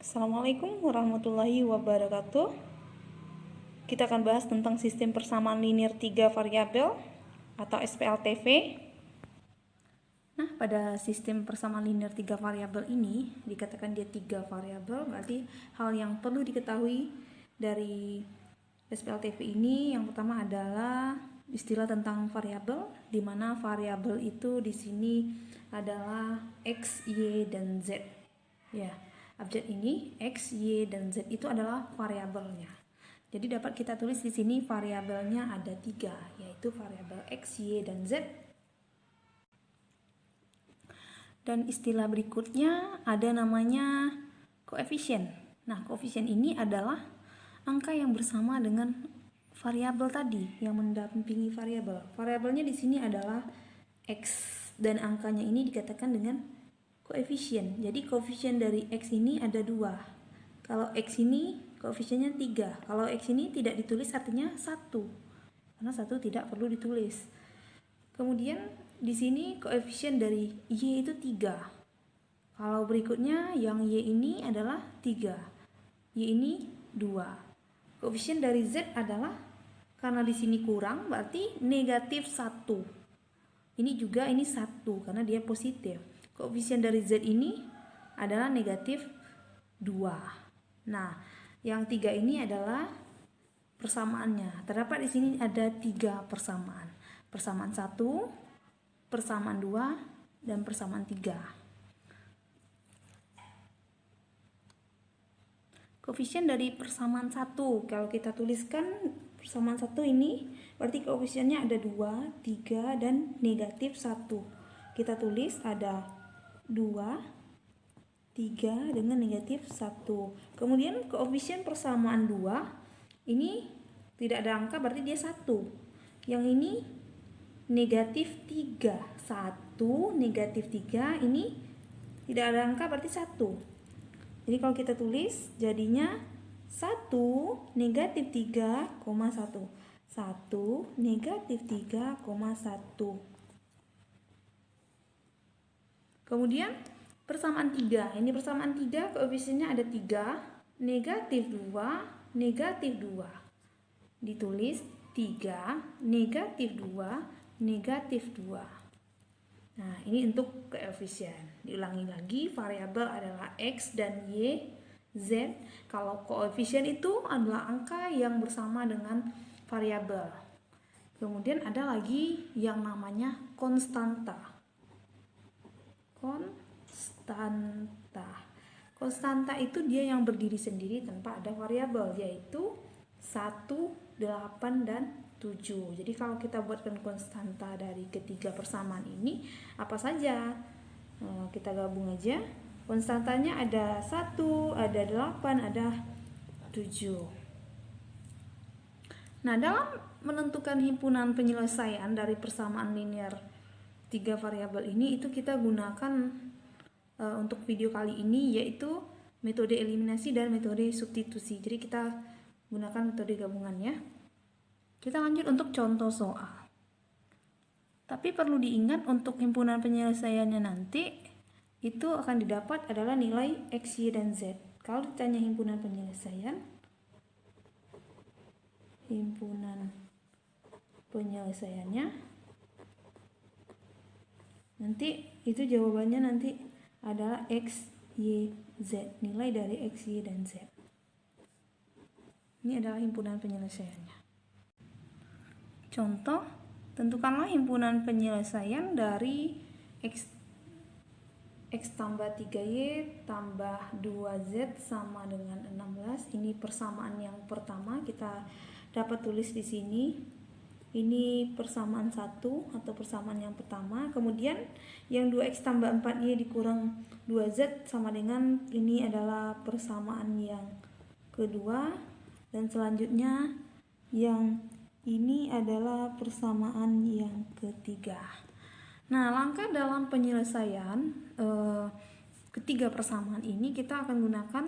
Assalamualaikum warahmatullahi wabarakatuh. Kita akan bahas tentang sistem persamaan linear 3 variabel atau SPLTV. Nah, pada sistem persamaan linear 3 variabel ini dikatakan dia 3 variabel, berarti hal yang perlu diketahui dari SPLTV ini yang pertama adalah istilah tentang variabel, di mana variabel itu di sini adalah X, Y, dan Z. Ya. Objek ini X, Y, dan Z itu adalah variabelnya. Jadi dapat kita tulis di sini variabelnya ada 3, yaitu variabel X, Y, dan Z. Dan istilah berikutnya ada namanya koefisien. Nah, koefisien ini adalah angka yang bersama dengan variabel tadi yang mendampingi variabel. Variabelnya di sini adalah X dan angkanya ini dikatakan dengan koefisien. Jadi koefisien dari X ini ada 2. Kalau X ini koefisiennya 3. Kalau X ini tidak ditulis artinya 1. Karena 1 tidak perlu ditulis. Kemudian di sini koefisien dari Y itu 3. Kalau berikutnya yang Y ini adalah 3. Y ini 2. Koefisien dari Z adalah, karena di sini kurang berarti negatif 1. Ini juga ini 1 karena dia positif. Koefisien dari Z ini adalah negatif 2. Nah, yang 3 ini adalah persamaannya. Terdapat di sini ada 3 persamaan. Persamaan 1, persamaan 2, dan persamaan 3. Koefisien dari persamaan 1, kalau kita tuliskan persamaan 1 ini, berarti koefisiennya ada 2, 3, dan negatif 1. Kita tulis ada 2, 3 dengan negatif 1. Kemudian koefisien persamaan 2 ini tidak ada angka berarti dia 1. Yang ini negatif 3. 1 negatif 3 ini tidak ada angka berarti 1. Jadi kalau kita tulis jadinya 1 negatif 3,1. 1 negatif 3,1. Kemudian persamaan 3. Ini persamaan 3 koefisiennya ada 3, negatif 2, negatif 2. Ditulis 3, negatif 2, negatif 2. Nah, ini untuk koefisien. Diulangi lagi, variabel adalah X dan Y, Z. Kalau koefisien itu adalah angka yang bersama dengan variabel. Kemudian ada lagi yang namanya konstanta. Konstanta itu dia yang berdiri sendiri tanpa ada variabel, yaitu 1, 8, dan 7. Jadi kalau kita buatkan konstanta dari ketiga persamaan ini, apa saja? Kita gabung aja. Konstantanya ada 1, ada 8, ada 7. Nah, dalam menentukan himpunan penyelesaian dari persamaan linear 3 variabel ini, itu kita gunakan untuk video kali ini yaitu metode eliminasi dan metode substitusi. Jadi kita gunakan metode gabungannya. Kita lanjut untuk contoh soal. Tapi perlu diingat untuk himpunan penyelesaiannya nanti itu akan didapat adalah nilai X, Y, dan Z. Kalau ditanya himpunan penyelesaiannya nanti itu jawabannya nanti adalah X, Y, Z. Nilai dari X, Y, dan Z. Ini adalah himpunan penyelesaiannya. Contoh, tentukanlah himpunan penyelesaian dari X tambah 3Y tambah 2Z sama dengan 16. Ini persamaan yang pertama, kita dapat tulis di sini. Ini persamaan 1 atau persamaan yang pertama. Kemudian yang 2X tambah 4Y dikurang 2Z sama dengan ini adalah persamaan yang kedua. Dan selanjutnya yang ini adalah persamaan yang ketiga. Nah, langkah dalam penyelesaian ketiga persamaan ini kita akan gunakan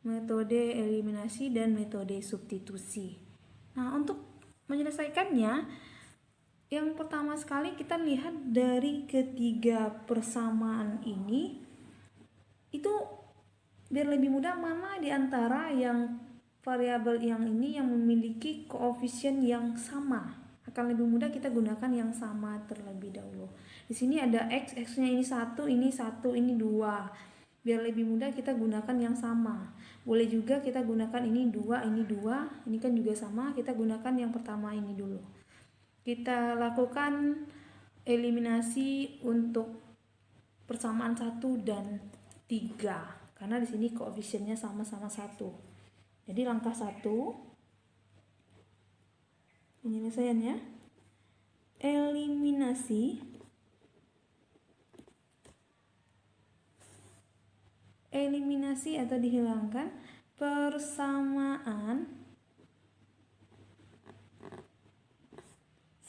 metode eliminasi dan metode substitusi. Nah, untuk menyelesaikannya, yang pertama sekali kita lihat dari ketiga persamaan ini itu biar lebih mudah, mana di antara yang variabel yang ini yang memiliki koefisien yang sama. Akan lebih mudah kita gunakan yang sama terlebih dahulu. Di sini ada x, x-nya ini 1, ini 2. Biar lebih mudah kita gunakan yang sama. Boleh juga kita gunakan ini 2, ini kan juga sama, kita gunakan yang pertama ini dulu. Kita lakukan eliminasi untuk persamaan 1 dan 3 karena di sini koefisiennya sama-sama 1. Jadi langkah 1 penyelesaiannya eliminasi atau dihilangkan persamaan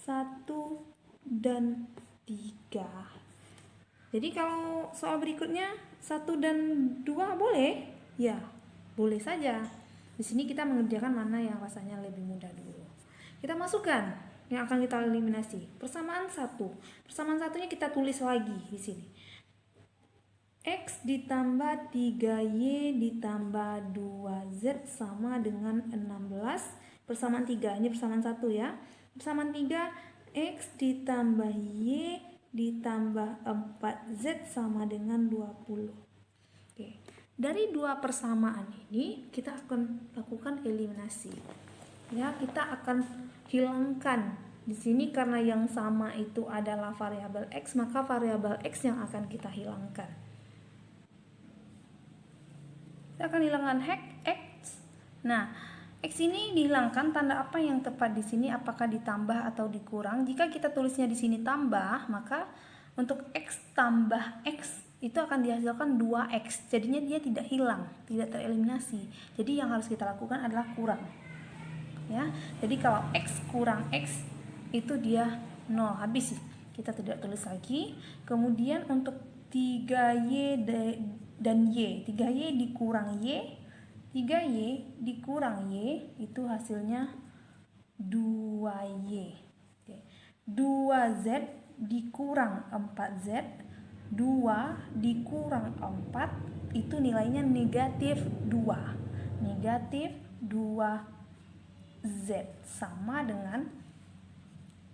1 dan 3. Jadi kalau soal berikutnya 1 dan 2 boleh? Ya, boleh saja. Di sini kita mengerjakan mana yang rasanya lebih mudah dulu. Kita masukkan yang akan kita eliminasi. Persamaan 1. Persamaan satunya kita tulis lagi di sini. X ditambah 3Y ditambah 2Z sama dengan 16. Persamaan 3, ini persamaan 1 ya. Persamaan 3, X ditambah Y ditambah 4Z sama dengan 20. Oke. Dari dua persamaan ini kita akan lakukan eliminasi. Ya, kita akan hilangkan di sini karena yang sama itu adalah variabel X, maka variabel X yang akan kita hilangkan. Kita akan hilangkan X. Nah, X ini dihilangkan, tanda apa yang tepat di sini, apakah ditambah atau dikurang? Jika kita tulisnya di sini tambah, maka untuk X tambah X itu akan dihasilkan 2X. Jadinya dia tidak hilang, tidak tereliminasi. Jadi yang harus kita lakukan adalah kurang. Ya. Jadi kalau X kurang X itu dia 0, habis. Kita tidak tulis lagi. Kemudian untuk 3Y dan Y, 3Y dikurang Y, 3Y dikurang Y itu hasilnya 2Y. 2Z dikurang 4Z, 2 dikurang 4 itu nilainya negatif 2. Negatif 2Z sama dengan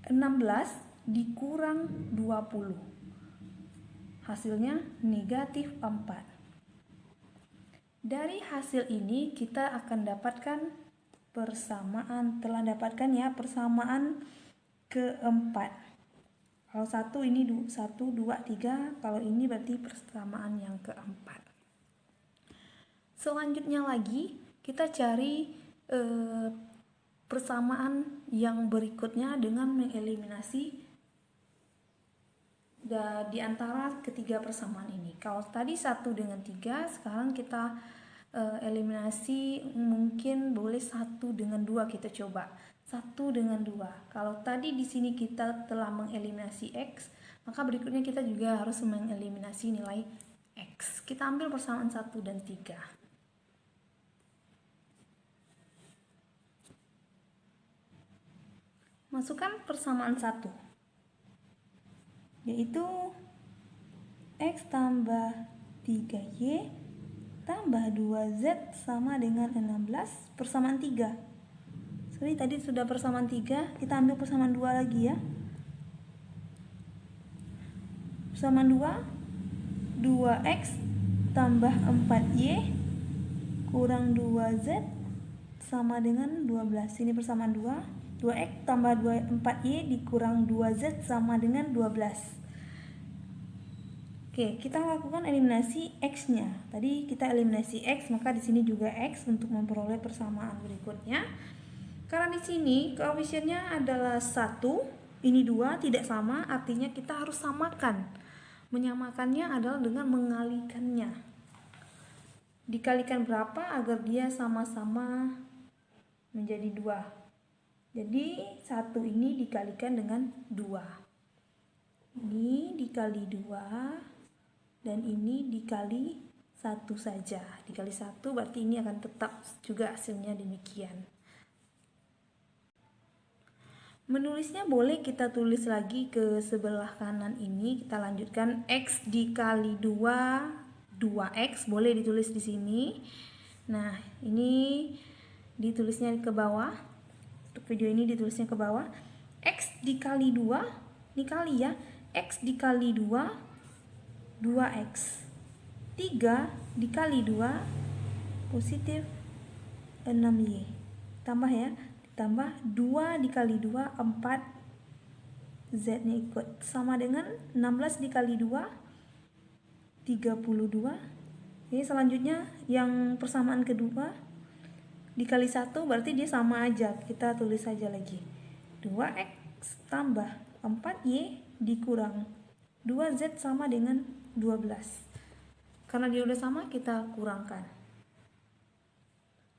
16 dikurang 20. Hasilnya negatif 4. Dari hasil ini kita akan dapatkan persamaan, telah dapatkan ya persamaan keempat. Kalau 1 ini 1, 2, 3, kalau ini berarti persamaan yang keempat. Selanjutnya lagi kita cari persamaan yang berikutnya dengan mengeliminasi di antara ketiga persamaan ini. Kalau tadi 1 dengan 3, sekarang kita eliminasi mungkin boleh 1 dengan 2 kita coba. 1 dengan 2. Kalau tadi di sini kita telah mengeliminasi X, maka berikutnya kita juga harus mengeliminasi nilai X. Kita ambil persamaan 1 dan 3. Masukkan persamaan 1. Yaitu X tambah 3Y tambah 2Z sama dengan 16 persamaan 3. Sorry, tadi sudah persamaan 3, kita ambil persamaan 2 lagi ya. Persamaan 2, 2X tambah 4Y kurang 2Z sama dengan 12. Ini persamaan 2, 2X tambah 4Y dikurang 2Z sama dengan 12. Oke, kita lakukan eliminasi X-nya. Tadi kita eliminasi X, maka di sini juga X untuk memperoleh persamaan berikutnya. Karena di sini koefisiennya adalah 1, ini 2, tidak sama, artinya kita harus samakan. Menyamakannya adalah dengan mengalikannya. Dikalikan berapa agar dia sama-sama menjadi 2. Jadi 1 ini dikalikan dengan 2. Ini dikali 2. Dan ini dikali 1 saja. Dikali 1 berarti ini akan tetap juga hasilnya demikian. Menulisnya boleh kita tulis lagi ke sebelah kanan ini. Kita lanjutkan X dikali 2 2x, boleh ditulis di sini. Nah, ini ditulisnya ke bawah. Untuk video ini ditulisnya ke bawah. X dikali 2, ini kali ya. X dikali 2, 2x. 3 dikali 2, positif 6y. Tambah ya, ditambah 2 dikali 2, 4, z-nya ikut. Sama dengan 16 dikali 2, 32. Oke, selanjutnya yang persamaan kedua dikali 1 berarti dia sama aja. Kita tulis saja lagi. 2x tambah 4y dikurang 2z sama dengan 12. Karena dia udah sama, kita kurangkan.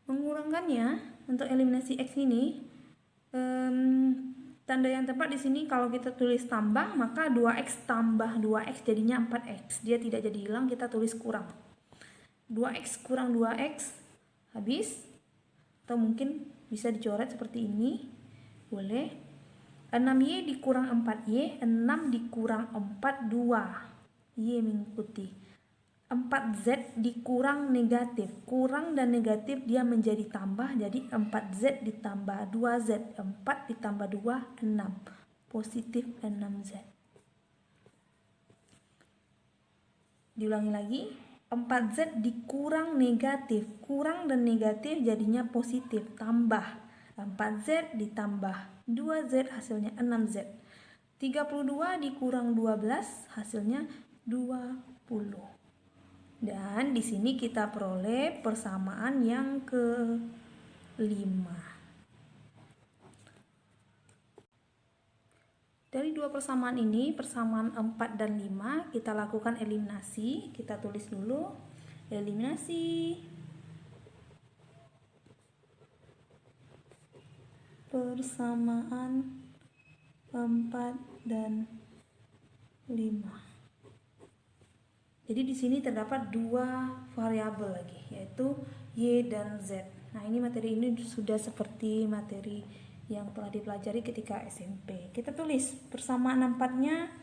Mengurangkannya untuk eliminasi x ini, tanda yang tepat di sini kalau kita tulis tambah, maka 2x tambah 2x jadinya 4x. Dia tidak jadi hilang, kita tulis kurang. 2x kurang 2x, habis. Atau mungkin bisa dicoret seperti ini, boleh. 6y dikurang 4y, 6 dikurang 4, 2. Y mengikuti. 4z dikurang negatif. Kurang dan negatif dia menjadi tambah, jadi 4z ditambah 2z. 4 ditambah 2, 6. Positif 6z. Diulangi lagi. 4z dikurang negatif. Kurang dan negatif jadinya positif, tambah. 4z ditambah 2z hasilnya 6z. 32 dikurang 12 hasilnya 20. Dan di sini kita peroleh persamaan yang ke-5. Dari dua persamaan ini, persamaan 4 dan 5, kita lakukan eliminasi. Kita tulis dulu eliminasi. Persamaan 4 dan 5. Jadi di sini terdapat dua variabel lagi, yaitu y dan z. Nah, ini materi ini sudah seperti materi yang telah dipelajari ketika SMP. Kita tulis persamaan 4-nya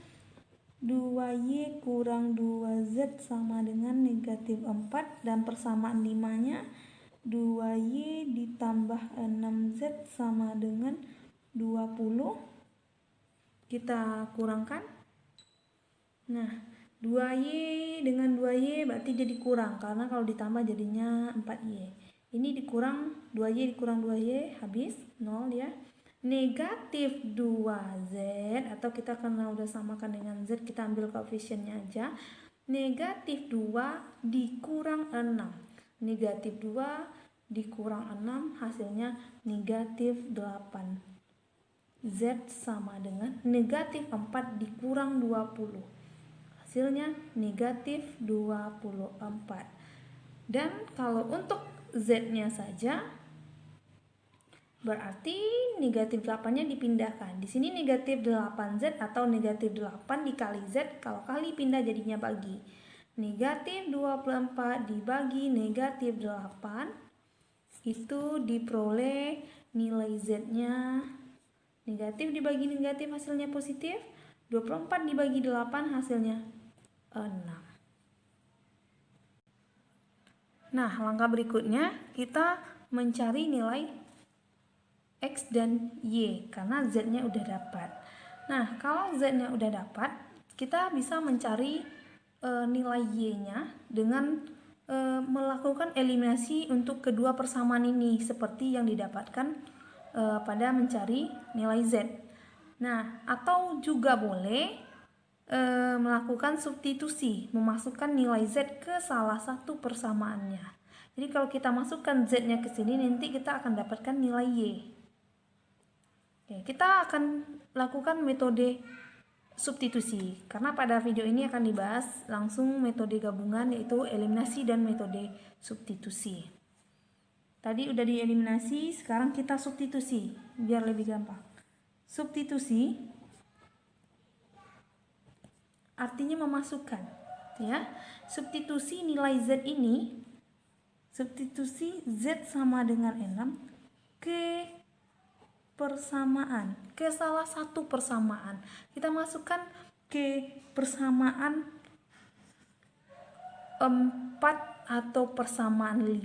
2y kurang 2z sama dengan negatif 4, dan persamaan 5-nya 2y ditambah 6z sama dengan 20. Kita kurangkan. Nah, 2y dengan 2y berarti jadi kurang, karena kalau ditambah jadinya 4y. Ini dikurang, 2y dikurang 2y, habis 0 ya. Negatif 2z, atau kita karena udah samakan dengan z, kita ambil koefisiennya aja. Negatif 2 dikurang 6. Negatif 2 dikurang 6 hasilnya negatif 8. Z sama dengan negatif 4 dikurang 20. Hasilnya negatif 24. Dan kalau untuk z-nya saja, berarti negatif 8-nya dipindahkan. Di sini negatif 8z atau negatif 8 dikali z, kalau kali pindah jadinya bagi. Negatif 24 dibagi negatif 8, itu diperoleh nilai z-nya negatif dibagi negatif hasilnya positif. 24 dibagi 8 hasilnya 6. Nah, langkah berikutnya kita mencari nilai x dan y karena z-nya udah dapat. Nah, kalau z-nya udah dapat, kita bisa mencari nilai y-nya dengan melakukan eliminasi untuk kedua persamaan ini seperti yang didapatkan pada mencari nilai z. Nah, atau juga boleh melakukan substitusi, memasukkan nilai z ke salah satu persamaannya. Jadi kalau kita masukkan z-nya ke sini, nanti kita akan dapatkan nilai y. Oke, kita akan lakukan metode substitusi, karena pada video ini akan dibahas langsung metode gabungan, yaitu eliminasi dan metode substitusi. Tadi udah dieliminasi, sekarang kita substitusi biar lebih gampang. Substitusi artinya memasukkan, ya. Substitusi nilai z ini, substitusi z sama dengan 6 ke persamaan, ke salah satu persamaan. Kita masukkan ke persamaan 4 atau persamaan 5.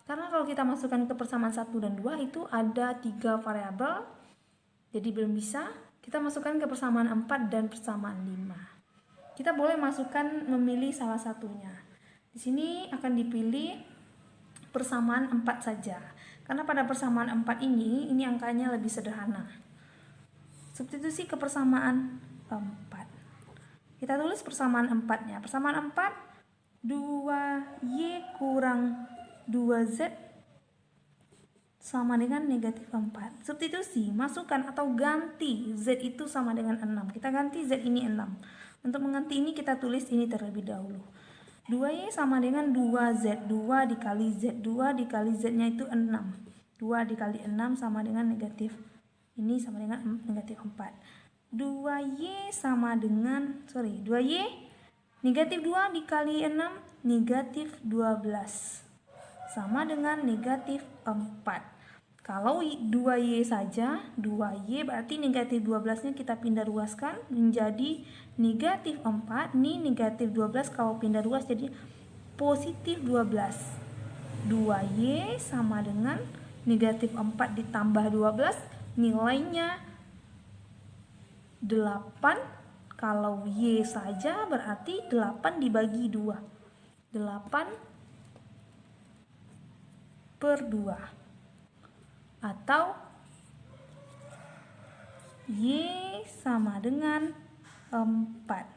Karena kalau kita masukkan ke persamaan 1 dan 2 itu ada 3 variabel, jadi belum bisa. Kita masukkan ke persamaan 4 dan persamaan 5. Kita boleh masukkan memilih salah satunya. Di sini akan dipilih persamaan 4 saja. Karena pada persamaan 4 ini angkanya lebih sederhana. Substitusi ke persamaan 4. Kita tulis persamaan 4-nya. Persamaan 4, 2Y kurang 2Z sama dengan negatif 4. Substitusi, masukkan atau ganti Z itu sama dengan 6. Kita ganti Z ini 6. Untuk mengganti ini kita tulis ini terlebih dahulu. 2Y sama dengan 2Z. 2 dikali Z. 2 dikali Z-nya itu 6. 2 dikali 6 sama dengan negatif. Ini sama dengan negatif 4. 2Y sama dengan, 2Y negatif 2 dikali 6, negatif 12. Sama dengan negatif 4. Kalau 2Y saja, 2Y berarti negatif 12-nya kita pindah ruaskan menjadi negatif 4. Ini negatif 12 kalau pindah ruas jadi positif 12. 2Y sama dengan negatif 4 ditambah 12, nilainya 8. Kalau Y saja berarti 8 dibagi 2. 8/2. Atau Y sama dengan 4.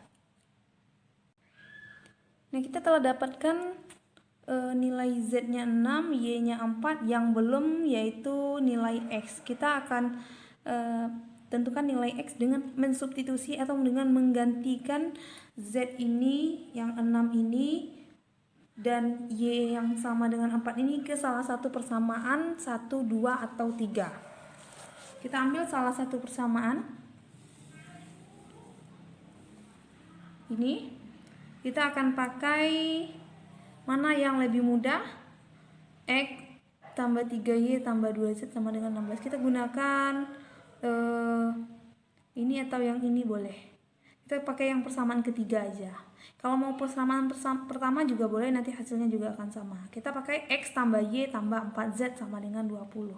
Nah, kita telah dapatkan nilai Z-nya 6, Y-nya 4, yang belum yaitu nilai X. Kita akan tentukan nilai X dengan mensubstitusi atau dengan menggantikan Z ini yang 6 ini dan Y yang sama dengan 4 ini ke salah satu persamaan 1, 2, atau 3. Kita ambil salah satu persamaan. Ini kita akan pakai mana yang lebih mudah? X tambah 3Y tambah 2Z sama dengan 16. Kita gunakan ini atau yang ini boleh. Kita pakai yang persamaan ketiga aja. Kalau mau persamaan pertama juga boleh, nanti hasilnya juga akan sama. Kita pakai X tambah Y tambah 4Z sama dengan 20.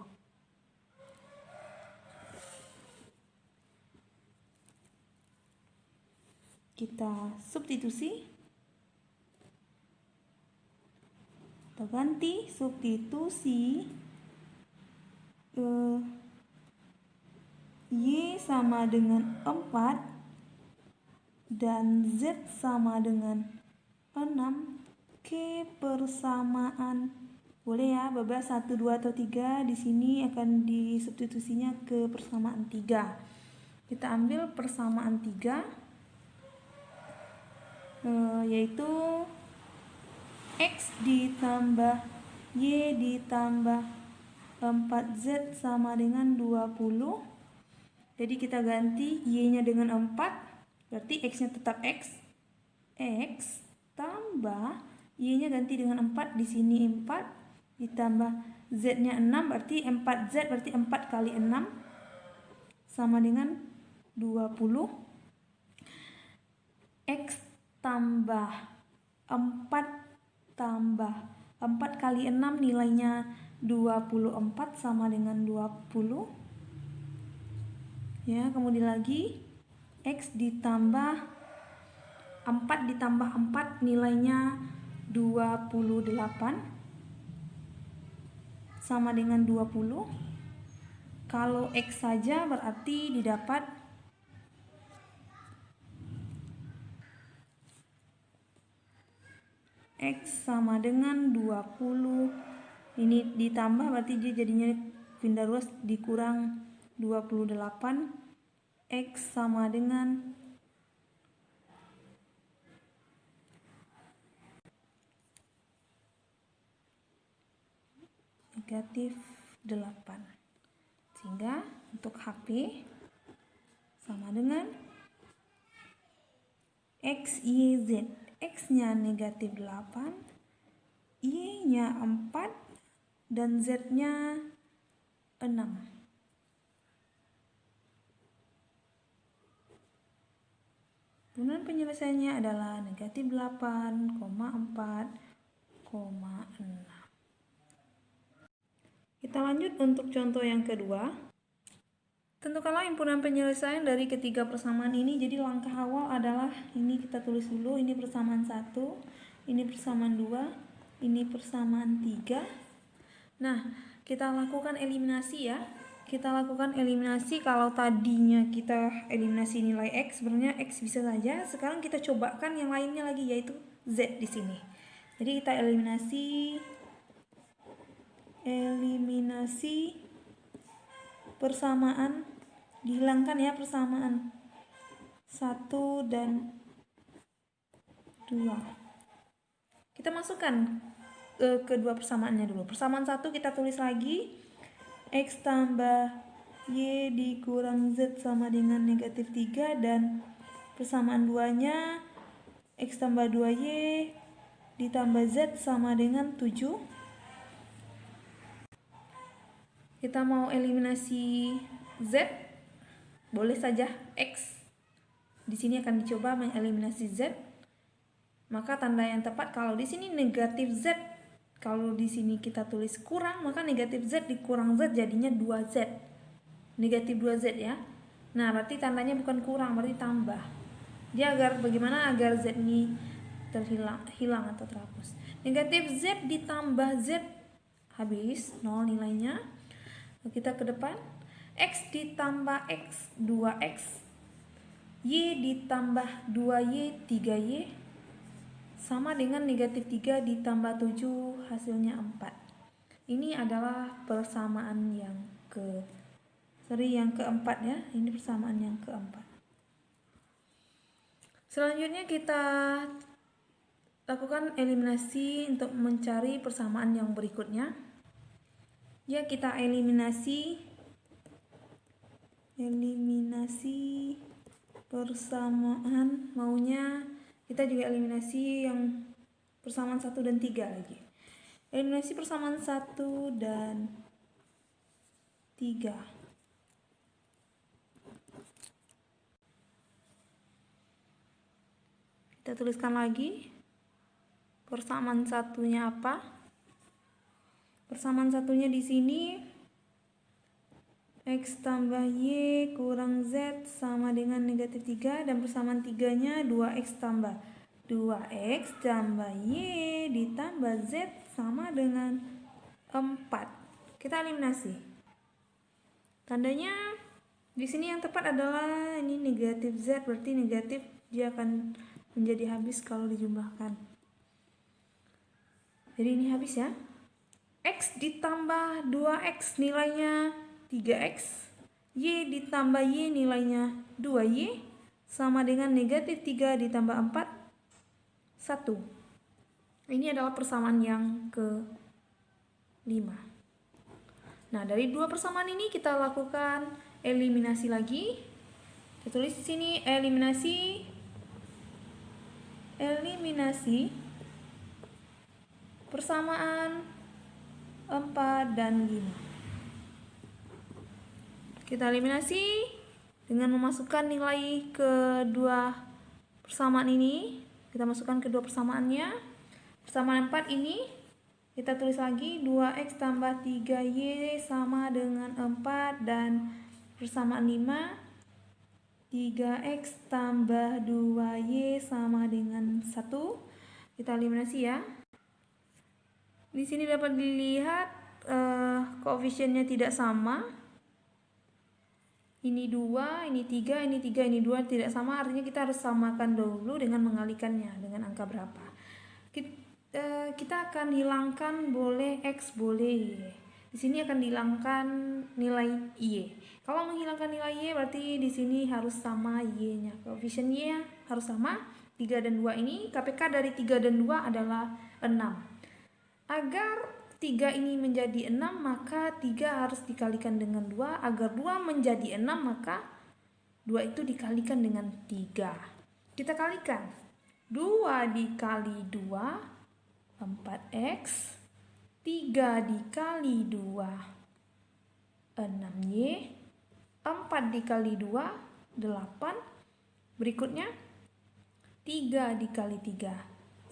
Kita substitusi atau ganti. Substitusi Y sama dengan 4 dan Z sama dengan 6 ke persamaan, boleh ya, bebas 1, 2, atau 3. Di sini akan disubstitusinya ke persamaan 3. Kita ambil persamaan 3, yaitu X ditambah Y ditambah 4Z sama dengan 20. Jadi kita ganti Y-nya dengan 4. Berarti X-nya tetap X. X tambah Y-nya ganti dengan 4. Di sini 4 ditambah Z-nya 6. Berarti 4Z berarti 4 kali 6 sama dengan 20. X tambah 4 tambah 4 kali 6 nilainya 24 sama dengan 20. Ya, kemudian lagi X ditambah 4 ditambah 4 nilainya 28 sama dengan 20. Kalau X saja berarti didapat X sama dengan 20. Ini ditambah berarti dia jadinya pindah ruas dikurang 28. X sama dengan negatif 8. Sehingga untuk HP sama dengan X, Y, Z. X-nya negatif 8, Y-nya 4, dan Z-nya 6. Himpunan penyelesaiannya adalah negatif 8,4,6. Kita lanjut untuk contoh yang kedua. Tentukanlah himpunan penyelesaian dari ketiga persamaan ini. Jadi langkah awal adalah ini kita tulis dulu, ini persamaan 1, ini persamaan 2, ini persamaan 3. Nah, kita lakukan eliminasi ya. Kita lakukan eliminasi. Kalau tadinya kita eliminasi nilai X, sebenarnya X bisa saja. Sekarang kita cobakan yang lainnya lagi, yaitu Z di sini. Jadi kita eliminasi persamaan, dihilangkan ya persamaan 1 dan 2. Kita masukkan kedua persamaannya dulu. Persamaan 1 kita tulis lagi, X tambah Y dikurang Z sama dengan negatif 3, dan persamaan 2-nya X tambah 2Y ditambah Z sama dengan 7. Kita mau eliminasi Z, boleh saja X. Di sini akan dicoba mengeliminasi Z. Maka tanda yang tepat kalau di sini negatif Z, kalau di sini kita tulis kurang, maka negatif Z dikurang Z jadinya 2Z. Negatif 2Z ya. Nah, berarti tandanya bukan kurang, berarti tambah. Dia bagaimana agar Z ini hilang atau terhapus. Negatif Z ditambah Z, habis 0 nilainya. Kita ke depan, X ditambah X 2X, Y ditambah 2Y 3Y sama dengan negatif 3 ditambah 7 hasilnya 4. Ini adalah persamaan yang keempat ya. Ini persamaan yang keempat. Selanjutnya kita lakukan eliminasi untuk mencari persamaan yang berikutnya. Ya, kita eliminasi persamaan, maunya kita juga eliminasi yang persamaan 1 dan 3 lagi. Eliminasi persamaan 1 dan 3. Kita tuliskan lagi persamaan satunya apa? Persamaan satunya di sini X tambah Y kurang Z sama dengan negatif 3, dan persamaan 3-nya 2X tambah 2X tambah Y ditambah Z sama dengan 4. Kita eliminasi. Tandanya di sini yang tepat adalah ini negatif Z, berarti negatif, dia akan menjadi habis kalau dijumlahkan. Jadi ini habis ya. X ditambah 2X nilainya 3X, Y ditambah Y nilainya 2Y sama dengan negatif 3 ditambah 4, 1. Ini adalah persamaan yang ke-5. Nah, dari dua persamaan ini kita lakukan eliminasi lagi. Kita tulis di sini eliminasi persamaan 4 dan 5. Kita eliminasi dengan memasukkan nilai kedua persamaan ini. Kita masukkan kedua persamaannya. Persamaan 4 ini kita tulis lagi 2X tambah 3Y sama dengan 4, dan persamaan 5 3X tambah 2Y sama dengan 1. Kita eliminasi ya. Di sini dapat dilihat koefisiennya tidak sama. Ini 2, ini 3, ini 3, ini 2 tidak sama. Artinya kita harus samakan dulu dengan mengalikannya dengan angka berapa. Kita akan hilangkan boleh X, boleh Y. Di sini akan dihilangkan nilai Y. Kalau menghilangkan nilai Y berarti di sini harus sama Y-nya. Koefisien Y harus sama. 3 dan 2 ini, KPK dari 3 dan 2 adalah 6. Agar 3 ini menjadi 6, maka 3 harus dikalikan dengan 2. Agar 2 menjadi 6, maka 2 itu dikalikan dengan 3. Kita kalikan. 2 dikali 2, 4X. 3 dikali 2, 6Y. 4 dikali 2, 8. Berikutnya 3 dikali 3,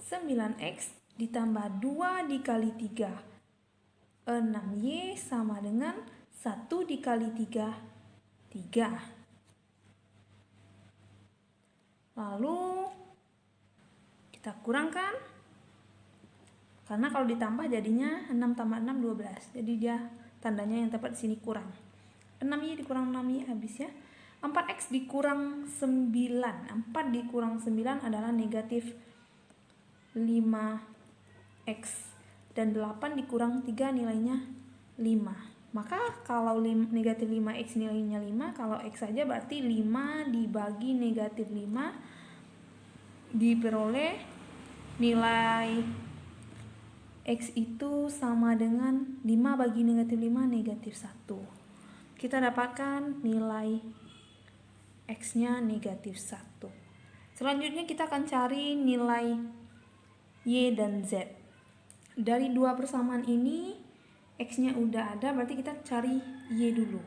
9x ditambah 2 dikali 3, 6y sama dengan 1 dikali 3, 3. Lalu kita kurangkan, karena kalau ditambah jadinya 6 tambah 6 12. Jadi dia tandanya yang tepat di sini kurang. 6y dikurang 6y habis ya. 4x dikurang 9. 4 dikurang 9 adalah negatif 5x. Dan 8 dikurang 3 nilainya 5. Maka kalau negatif 5x nilainya 5, kalau x saja berarti 5 dibagi negatif 5 diperoleh nilai x itu sama dengan 5 bagi negatif 5 negatif 1. Kita dapatkan nilai x-nya negatif 1. Selanjutnya kita akan cari nilai y dan z. Dari dua persamaan ini x-nya udah ada, berarti kita cari y dulu.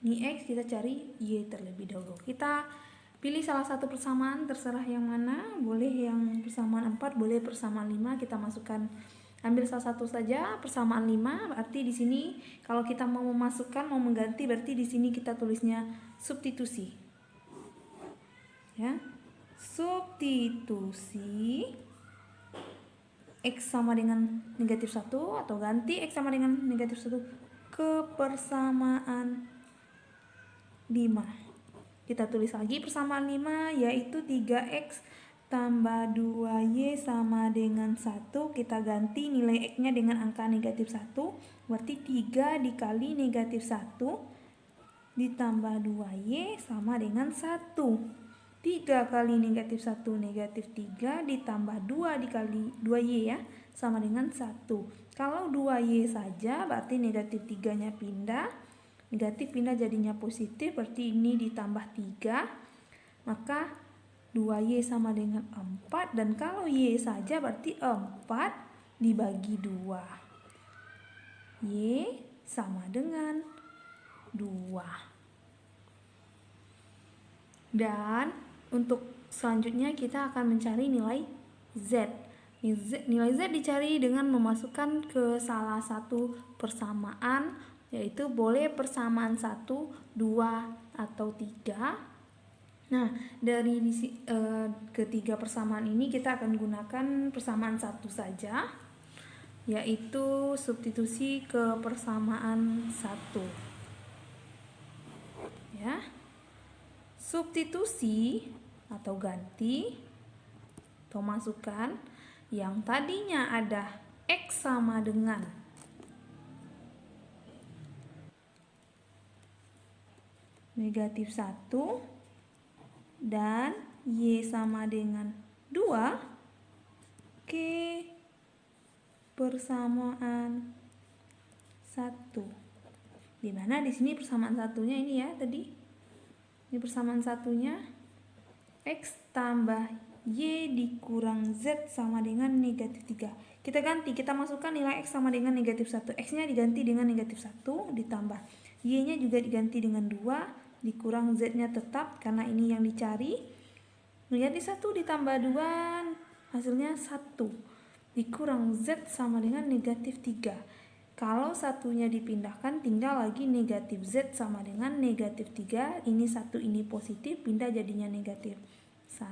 Ini x, kita cari y terlebih dahulu. Kita pilih salah satu persamaan, terserah yang mana. Boleh yang persamaan 4, boleh persamaan 5. Kita masukkan, ambil salah satu saja, persamaan 5. Berarti di sini kalau kita mau memasukkan, mau mengganti, berarti di sini kita tulisnya substitusi. Ya. Substitusi x sama dengan negatif 1 atau ganti x sama dengan negatif 1 ke persamaan 5. Kita tulis lagi persamaan 5, yaitu 3x tambah 2y sama dengan 1. Kita ganti nilai x-nya dengan angka negatif 1. Berarti 3 dikali negatif 1 ditambah 2y sama dengan 1. 3 kali negatif 1 negatif 3 ditambah 2 dikali 2y ya, sama dengan 1. Kalau 2y saja berarti negatif 3-nya pindah. Negatif pindah jadinya positif, berarti ini ditambah 3. Maka 2y sama dengan 4. Dan kalau y saja berarti 4 dibagi 2. Y sama dengan 2. Dan untuk selanjutnya kita akan mencari nilai z. Nilai z dicari dengan memasukkan ke salah satu persamaan, yaitu boleh persamaan 1, 2, atau 3. Nah, dari ketiga persamaan ini kita akan gunakan persamaan 1 saja, yaitu substitusi ke persamaan 1. Ya. Substitusi atau ganti atau masukkan yang tadinya ada x sama dengan negatif 1 dan y sama dengan 2 ke persamaan 1. Dimana di sini persamaan satunya ini ya tadi. Ini persamaan satunya x tambah y dikurang z sama dengan negatif 3. Kita ganti, kita masukkan nilai x sama dengan negatif 1. X-nya diganti dengan negatif 1 ditambah y-nya juga diganti dengan 2 dikurang z-nya tetap karena ini yang dicari. Negatif 1 ditambah 2 hasilnya 1 dikurang z sama dengan negatif 3. Kalau satunya dipindahkan tinggal lagi negatif z sama dengan negatif 3. Ini 1 ini positif, pindah jadinya negatif 1.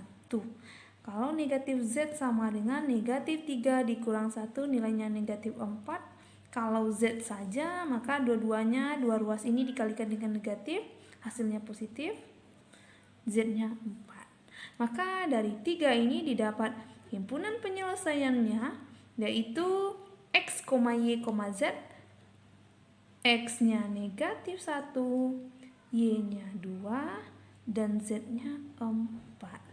Kalau negatif z sama dengan negatif 3 dikurang 1 nilainya negatif 4. Kalau z saja maka dua-duanya, dua ruas ini dikalikan dengan negatif, hasilnya positif, z-nya 4. Maka dari 3 ini didapat himpunan penyelesaiannya, yaitu x, y, z. X-nya negatif 1, y-nya 2, dan z-nya 4.